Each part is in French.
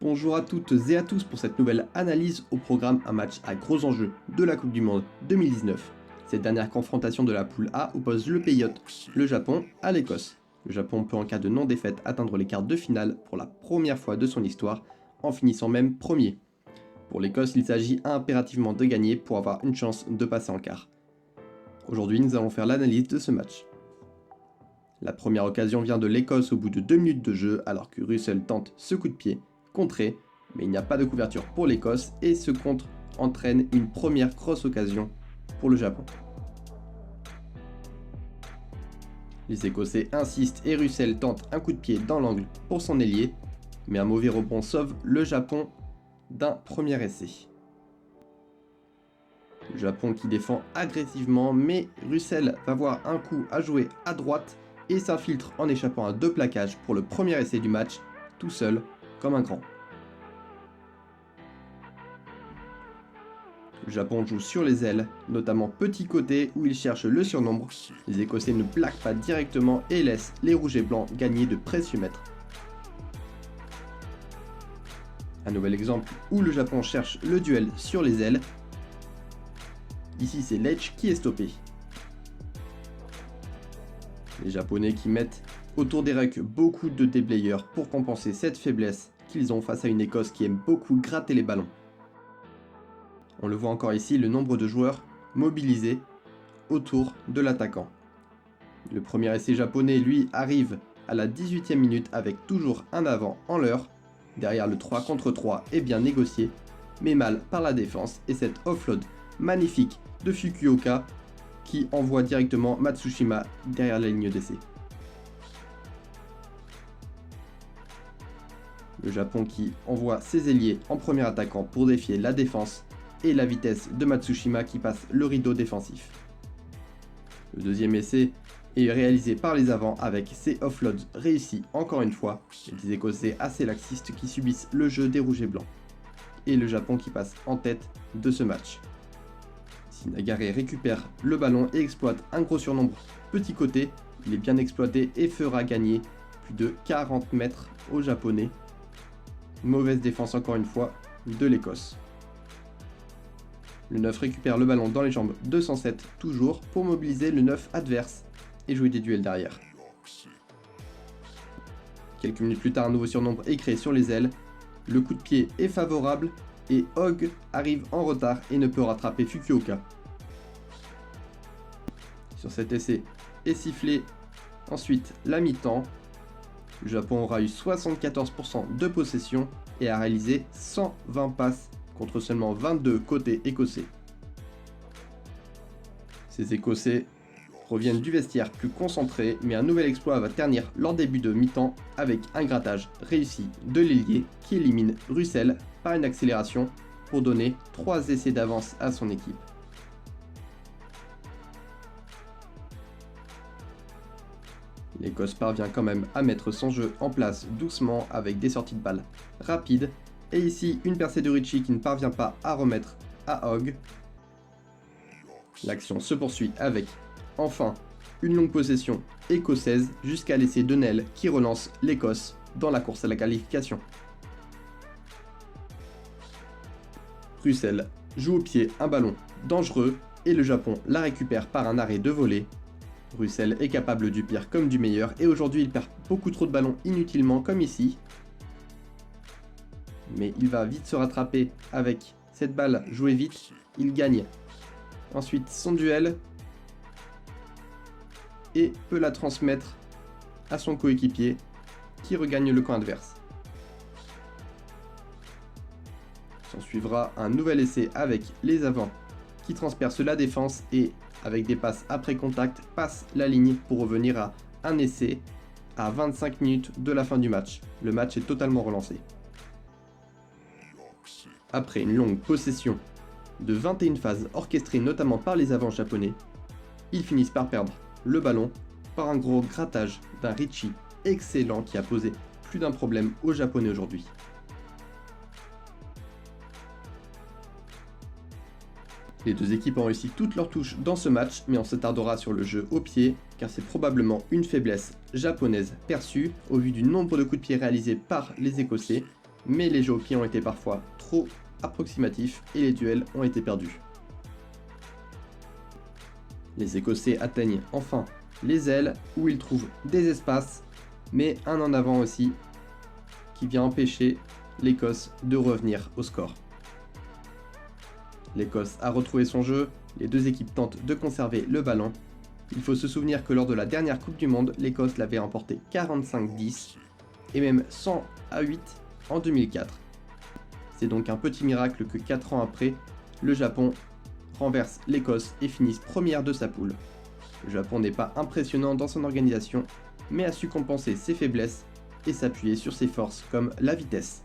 Bonjour à toutes et à tous pour cette nouvelle analyse. Au programme, un match à gros enjeux de la Coupe du Monde 2019. Cette dernière confrontation de la poule A oppose le pays hôte, le Japon, à l'Écosse. Le Japon peut en cas de non-défaite atteindre les quarts de finale pour la première fois de son histoire, en finissant même premier. Pour l'Écosse, il s'agit impérativement de gagner pour avoir une chance de passer en quart. Aujourd'hui, nous allons faire l'analyse de ce match. La première occasion vient de l'Écosse au bout de 2 minutes de jeu alors que Russell tente ce coup de pied, contré, mais il n'y a pas de couverture pour l'Écosse et ce contre entraîne une première grosse occasion pour le Japon. Les Écossais insistent et Russell tente un coup de pied dans l'angle pour son ailier, mais un mauvais rebond sauve le Japon d'un premier essai. Le Japon qui défend agressivement, mais Russell va avoir un coup à jouer à droite et s'infiltre en échappant à 2 plaquages pour le premier essai du match, tout seul, comme un grand. Le Japon joue sur les ailes, notamment petit côté où il cherche le surnombre. Les Écossais ne plaquent pas directement et laissent les rouges et blancs gagner de précieux mètres. Un nouvel exemple où le Japon cherche le duel sur les ailes. Ici c'est Leitch qui est stoppé. Les Japonais qui mettent autour des rucks beaucoup de déblayeurs pour compenser cette faiblesse qu'ils ont face à une Écosse qui aime beaucoup gratter les ballons. On le voit encore ici, le nombre de joueurs mobilisés autour de l'attaquant. Le premier essai japonais, lui, arrive à la 18e minute avec toujours un avant en l'heure. Derrière, le 3 contre 3 est bien négocié, mais mal par la défense et cette offload magnifique de Fukuoka qui envoie directement Matsushima derrière la ligne d'essai. Le Japon qui envoie ses ailiers en premier attaquant pour défier la défense et la vitesse de Matsushima qui passe le rideau défensif. Le deuxième essai est réalisé par les avants avec ses offloads réussis encore une fois, et des Écossais assez laxistes qui subissent le jeu des rouges et blancs. Et le Japon qui passe en tête de ce match. Nagare récupère le ballon et exploite un gros surnombre petit côté, il est bien exploité et fera gagner plus de 40 mètres aux Japonais. Mauvaise défense encore une fois de l'Écosse. Le 9 récupère le ballon dans les jambes de 107 toujours pour mobiliser le 9 adverse et jouer des duels derrière. Quelques minutes plus tard, un nouveau surnombre est créé sur les ailes, le coup de pied est favorable et Hogg arrive en retard et ne peut rattraper Fukuoka. Sur cet essai est sifflé ensuite la mi-temps. Le Japon aura eu 74% de possession et a réalisé 120 passes contre seulement 22 côté écossais. Ces Écossais reviennent du vestiaire plus concentrés, mais un nouvel exploit va ternir leur début de mi-temps avec un grattage réussi de l'ailier qui élimine Russell par une accélération pour donner 3 essais d'avance à son équipe. L'Écosse parvient quand même à mettre son jeu en place doucement avec des sorties de balles rapides. Et ici, une percée de Ricci qui ne parvient pas à remettre à Hogg. L'action se poursuit avec, enfin, une longue possession écossaise jusqu'à l'essai de Nel qui relance l'Écosse dans la course à la qualification. Russell joue au pied un ballon dangereux et le Japon la récupère par un arrêt de volée. Russell est capable du pire comme du meilleur et aujourd'hui il perd beaucoup trop de ballons inutilement comme ici. Mais il va vite se rattraper avec cette balle jouée vite, il gagne ensuite son duel et peut la transmettre à son coéquipier qui regagne le camp adverse. S'en suivra un nouvel essai avec les avants qui transpercent la défense et avec des passes après contact passent la ligne pour revenir à un essai à 25 minutes de la fin du match. Le match est totalement relancé. Après une longue possession de 21 phases orchestrées notamment par les avants japonais, ils finissent par perdre le ballon par un gros grattage d'un Ricci excellent qui a posé plus d'un problème aux Japonais aujourd'hui. Les deux équipes ont réussi toutes leurs touches dans ce match, mais on s'attardera sur le jeu au pied, car c'est probablement une faiblesse japonaise perçue au vu du nombre de coups de pied réalisés par les Écossais. mais les jeux au pied ont été parfois trop approximatifs et les duels ont été perdus. Les Écossais atteignent enfin les ailes où ils trouvent des espaces, mais un en avant aussi qui vient empêcher l'Écosse de revenir au score. L'Écosse a retrouvé son jeu, les deux équipes tentent de conserver le ballon. Il faut se souvenir que lors de la dernière Coupe du Monde, l'Écosse l'avait emporté 45-10 et même 100-8 en 2004. C'est donc un petit miracle que 4 ans après, le Japon renverse l'Écosse et finisse première de sa poule. Le Japon n'est pas impressionnant dans son organisation, mais a su compenser ses faiblesses et s'appuyer sur ses forces comme la vitesse.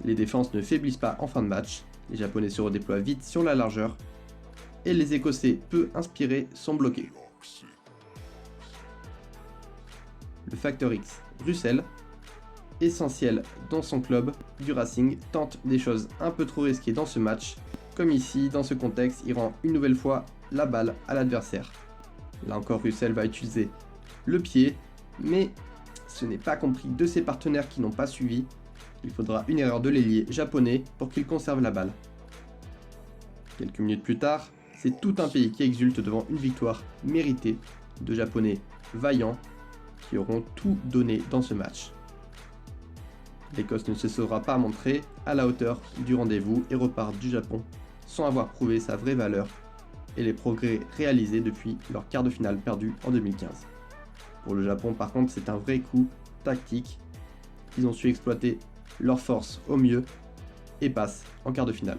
Les défenses ne faiblissent pas en fin de match, les Japonais se redéploient vite sur la largeur, et les Écossais, peu inspirés, sont bloqués. Le facteur X, Russell, essentiel dans son club du Racing, tente des choses un peu trop risquées dans ce match, comme ici, dans ce contexte, il rend une nouvelle fois la balle à l'adversaire. Là encore, Russell va utiliser le pied, mais ce n'est pas compris de ses partenaires qui n'ont pas suivi. Il faudra une erreur de l'ailier japonais pour qu'il conserve la balle. Quelques minutes plus tard, c'est tout un pays qui exulte devant une victoire méritée de Japonais vaillants qui auront tout donné dans ce match. L'Écosse ne se sera pas montrée à la hauteur du rendez-vous et repart du Japon sans avoir prouvé sa vraie valeur et les progrès réalisés depuis leur quart de finale perdu en 2015. Pour le Japon, par contre, c'est un vrai coup tactique. Ils ont su exploiter leur force au mieux et passent en quart de finale.